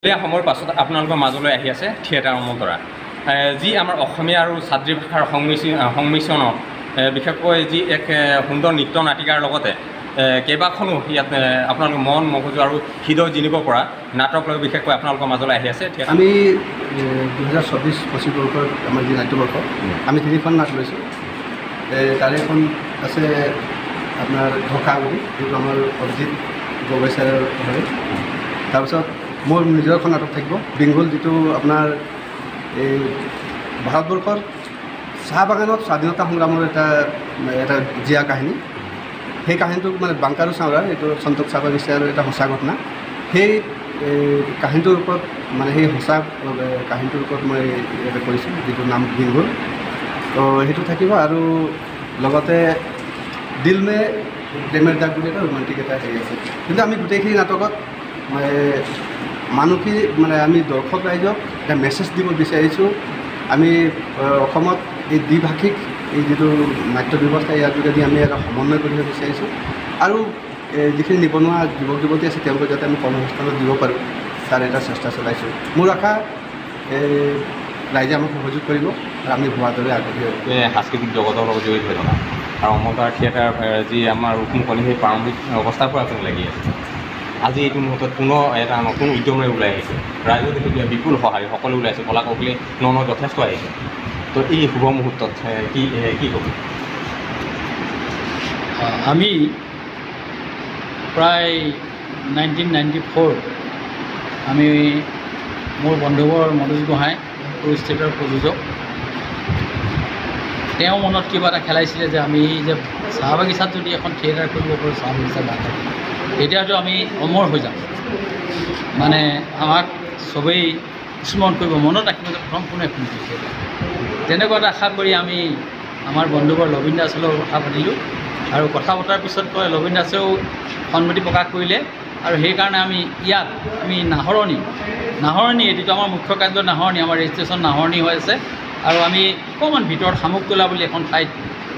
সময়ৰ পাছত আপোনালোকৰ মাজলৈ আহি আছে থিয়েটাৰ অমন্তৰা, যি আমাৰ অসমীয়া আৰু ছাত্ৰী ভাষাৰ সংমিশ্ৰণত বিশেষকৈ যি এক সুন্দৰ নৃত্য নাটিকাৰ লগতে কেইবাখনো ইয়াত আপোনালোকৰ মন মগজু আৰু হৃদয় জিনিব পৰা নাটক লৈ বিশেষকৈ আপোনালোকৰ মাজলৈ আহি আছে। আমি 2024-25 বৰ্ষৰ আমাৰ যি নাট্যবৰ্ষ আমি 3খন নাট লৈছোঁ। তাৰে এখন আছে আপোনাৰ ধোকা বুলি, যিটো আমাৰ অৰিজিত গগৈ ছাৰৰ হয়। তাৰপিছত মোৰ নিজৰ এখন নাটক থাকিব বেংগল, যিটো আপোনাৰ এই ভাৰতবৰ্ষৰ চাহ বাগানত স্বাধীনতা সংগ্ৰামৰ এটা জীয়া কাহিনী। সেই কাহিনীটোক মানে বাংকাৰু চাওৰাৰ, এইটো সন্তোষ চাহ বাগিচাৰ এটা সঁচা ঘটনা। সেই কাহিনীটোৰ ওপৰত মানে সেই সঁচা কাহিনীটোৰ ওপৰত মই এটা কৰিছোঁ, যিটো নাম বেংগল। তো সেইটো থাকিব আৰু লগতে দিল মে প্ৰেমৰ দাগ বুলি এটা ৰোমান্টিক এটা হেৰি আছে। কিন্তু আমি গোটেইখিনি নাটকত মানুহখিনি মানে আমি দৰ্শক ৰাইজক এটা মেছেজ দিব বিচাৰিছোঁ। আমি অসমত এই দ্বিভাষিক এই যিটো নাট্য ব্যৱস্থা, ইয়াৰ যোগেদি আমি এটা সমন্বয় কৰিব বিচাৰিছোঁ আৰু যিখিনি নিবনুৱা যুৱক যুৱতী আছে তেওঁলোকক যাতে আমি কৰ্মসংস্থাপন দিব পাৰোঁ, তাৰ এটা চেষ্টা চলাইছোঁ। মোৰ আশা ৰাইজে আমাক সহযোগ কৰিব আৰু আমি হোৱাৰ দৰে আগবাঢ়ি সাংস্কৃতিক জগতৰ লগত জড়িত হৈ থকা আৰু অমন্তৰা থিয়েটাৰ যি আমাৰ ৰূপমুখনি সেই প্ৰাৰম্ভিক অৱস্থাৰ পৰা আপুনি লাগি আছে। আজি এইটো মুহূৰ্তত পুনৰ এটা নতুন উদ্যমেৰে ওলাই আহিছে, ৰাইজৰ দেখি বিপুল সঁহাৰি, সকলো ওলাইছে, কলা কৌশলী ন যথেষ্ট আহিছে। তো এই শুভ মুহূৰ্তত কি ক'ব? আমি প্ৰায় 1994 আমি মোৰ বন্ধুবৰ মনোজ গোহাঁই সৰু ষ্টেটৰ প্ৰযোজক, তেওঁ মনত কিবা এটা খেলাইছিলে যে আমি যে চাহ বাগিচাত যদি এখন থিয়েটাৰ কৰিব পাৰোঁ, চাহ বাগিচা নাটক, তেতিয়াতো আমি অমৰ হৈ যাম। মানে আমাক চবেই স্মৰণ কৰিব, মনত ৰাখিব যে প্ৰথম কোনে শুনিছে থিয়েটাৰ। তেনেকুৱা এটা আশা কৰি আমি আমাৰ বন্ধুবৰ লবিন দাসৰ লগত কথা পাতিলোঁ আৰু কথা পতাৰ পিছত কয় লবিন দাসেও সন্মতি প্ৰকাশ কৰিলে আৰু সেইকাৰণে আমি ইয়াত নাহৰণি এইটো আমাৰ মুখ্য কাৰ্য নাহৰণি, আমাৰ ৰেজিষ্ট্ৰেশ্যন নাহৰণি হৈ আছে আৰু আমি অকণমান ভিতৰত শামুকতলা বুলি এখন ঠাইত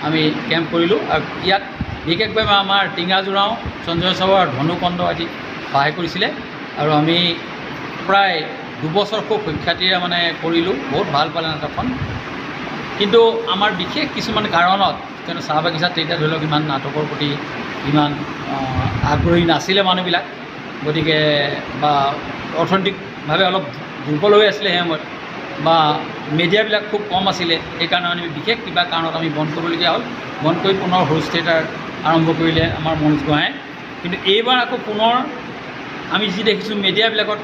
আমি কেম্প কৰিলোঁ আৰু ইয়াত বিশেষভাৱে আমাৰ টিঙাজোৰাও, সঞ্জয় চাৱ আৰু ধনুকণ্ড আদি সহায় কৰিছিলে আৰু আমি প্ৰায় 2 বছৰ খুব সুখ্যাতিৰে মানে কৰিলোঁ, বহুত ভাল পালে নাটকখন। কিন্তু আমাৰ বিশেষ কিছুমান কাৰণত, কিয়নো চাহ বাগিচাত তেতিয়া ধৰি লওক ইমান নাটকৰ প্ৰতি ইমান আগ্ৰহী নাছিলে মানুহবিলাক, গতিকে বা অৰ্থনৈতিকভাৱে অলপ দুৰ্বল হৈ আছিলে সেই সময়ত, বা মিডিয়াবিলাক খুব কম আছিলে। সেইকাৰণে আমি বিশেষ কিবা কাৰণত আমি বন্ধ কৰিবলগীয়া হ'ল। বন্ধ কৰি পুনৰ সৰু থিয়েটাৰ আৰম্ভ কৰিলে আমাৰ মনোজ গোহাঁই। কিন্তু এইবাৰ আকৌ পুনৰ আমি যি দেখিছোঁ মিডিয়াবিলাকত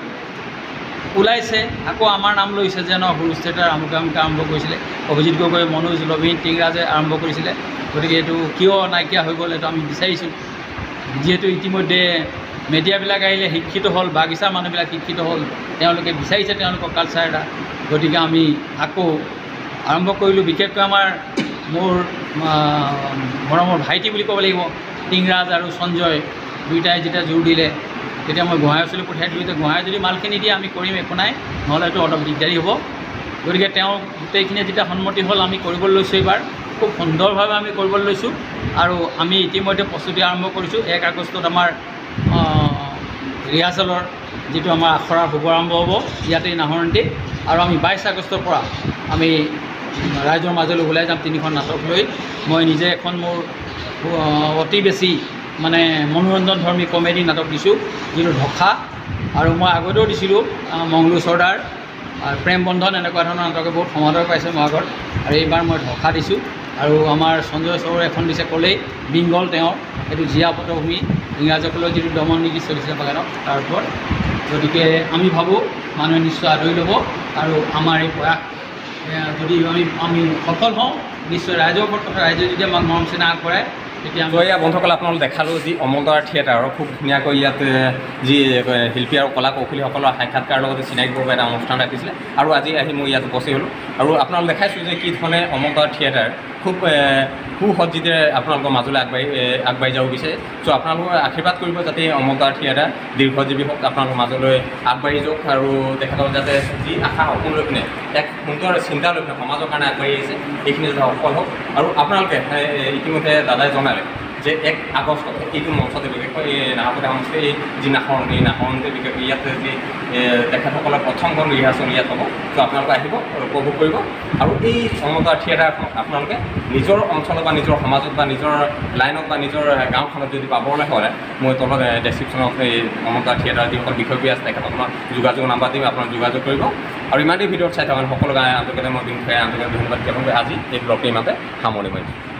ওলাইছে, আকৌ আমাৰ নাম লৈছে যে ন সৰু থিয়েটাৰ আমুকে আৰম্ভ কৰিছিলে, অভিজিত গগৈ, মনোজ, লবিন, টিংৰাজে আৰম্ভ কৰিছিলে। গতিকে এইটো কিয় নাইকিয়া হৈ গ'ল, এইটো আমি বিচাৰিছোঁ। যিহেতু ইতিমধ্যে মিডিয়াবিলাক আহিলে, শিক্ষিত হ'ল, বাগিচাৰ মানুহবিলাক শিক্ষিত হ'ল, তেওঁলোকে বিচাৰিছে তেওঁলোকৰ কালচাৰ এটা। গতিকে আমি আকৌ আৰম্ভ কৰিলোঁ। বিশেষকৈ মোৰ মৰমৰ ভাইটি বুলি ক'ব লাগিব, টিংৰাজ আৰু সঞ্জয় দুয়োটাই যেতিয়া জোৰ দিলে, তেতিয়া মই গোহাঁই ওচৰলৈ পঠিয়াই দিলোঁ যে গোহাঁই যদি মালখিনি দিয়ে আমি কৰিম, একো নাই, নহ'লে এইটো অলপ দিগদাৰী হ'ব। গতিকে তেওঁ গোটেইখিনিয়ে যেতিয়া সন্মতি হ'ল, আমি কৰিবলৈ লৈছোঁ। এইবাৰ খুব সুন্দৰভাৱে আমি কৰিবলৈ লৈছোঁ আৰু আমি ইতিমধ্যে প্ৰস্তুতি আৰম্ভ কৰিছোঁ। 1 আগষ্টত আমাৰ ৰিহাৰ্চেলৰ যিটো আমাৰ আখৰাৰ শুভাৰম্ভ হ'ব ইয়াতেই নাহৰণিতে, আৰু আমি 22 আগষ্টৰ পৰা আমি ৰাইজৰ মাজলৈ ওলাই যাম 3খন নাটক লৈ। মই নিজে এখন মোৰ অতি বেছি মানে মনোৰঞ্জনধৰ্মী কমেডি নাটক দিছোঁ, যিটো ধোকা, আৰু মই আগতেও দিছিলোঁ মংগলু চৰ্দাৰ আৰু প্ৰেম বন্ধন, এনেকুৱা ধৰণৰ নাটকে বহুত সমাদৰ পাইছে মোৰ আগত। আৰু এইবাৰ মই ধোকা দিছোঁ। আৰু আমাৰ সঞ্জয় চাৱৰ এখন দিছে ক'লেই বেংগল, তেওঁৰ এইটো জীয়া পটভূমি, ইংৰাজসকলৰ যিটো দমন নীতি চলিছিলে বাগানত তাৰ ওপৰত। গতিকে আমি ভাবোঁ মানুহে নিশ্চয় আদৰি ল'ব আৰু আমাৰ এই প্ৰয়াস যদি আমি সফল হওঁ, নিশ্চয় ৰাইজৰ ওপৰত কথা, ৰাইজে যদি আমাক মৰম চেনেহ আগবঢ়ায় তেতিয়া এয়া বন্ধুসকল আপোনালোক দেখালোঁ যি অমন্তৰা থিয়েটাৰৰ খুব ধুনীয়াকৈ ইয়াত যি শিল্পী আৰু কলা কৌশলীসকলৰ সাক্ষাৎকাৰৰ লগতে চিনাকি কৰিব এটা অনুষ্ঠান ৰাখিছিলে আৰু আজি আহি মই ইয়াত উপস্থিত হ'লোঁ আৰু আপোনালোক দেখাইছোঁ যে কি ধৰণে অমন্তৰা থিয়েটাৰ খুব সুসজ্জিতেৰে আপোনালোকৰ মাজলৈ আগবাঢ়ি যাব বিচাৰে। চ' আপোনালোকে আশীৰ্বাদ কৰিব যাতে অমন্তৰা থিয়েটাৰ দীৰ্ঘজীৱী হওক, আপোনালোকৰ মাজলৈ আগবাঢ়ি যাওক আৰু তেখেতক যাতে যি আশা সপোন লৈ পিনে এক সুন্দৰ চিন্তা লৈ পিনে সমাজৰ কাৰণে আগবাঢ়ি আহিছে, এইখিনি যাতে সফল হওক। আৰু আপোনালোকে ইতিমধ্যে দাদাই জনালে যে 1 আগষ্টত এইটো মঞ্চতে বিশেষকৈ এই নাহৰকটীয়া সমষ্টিৰ এই যি নাহৰণি বিশেষকৈ ইয়াতে যি তেখেতসকলৰ প্ৰথমখন ৰিহাৰ্চল ইয়াত হ'ব। ত' আপোনালোকে আহিব উপভোগ কৰিব আৰু এই অমৰতৰা থিয়েটাৰখন আপোনালোকে নিজৰ অঞ্চলত বা নিজৰ সমাজত বা নিজৰ লাইনত বা নিজৰ গাঁওখনত যদি পাবলৈ হ'লে মই তলত ডেছক্ৰিপশ্যনত এই অমৰতৰা থিয়েটাৰ যিসকল বিষয়ববীয়া আছে তেখেতসকলৰ যোগাযোগ নাম্বাৰ দিম, আপোনালোকে যোগাযোগ কৰিব। আৰু ইমানেই ভিডিঅ'ত চাই থকা সকলো আন্তৰ্জাতিক মই দিন আন্তৰ্জাতিক ধন্যবাদ জ্ঞাপন কৰি আজি এই ব্লগটো ইমানতে সামৰণি মাৰিছোঁ।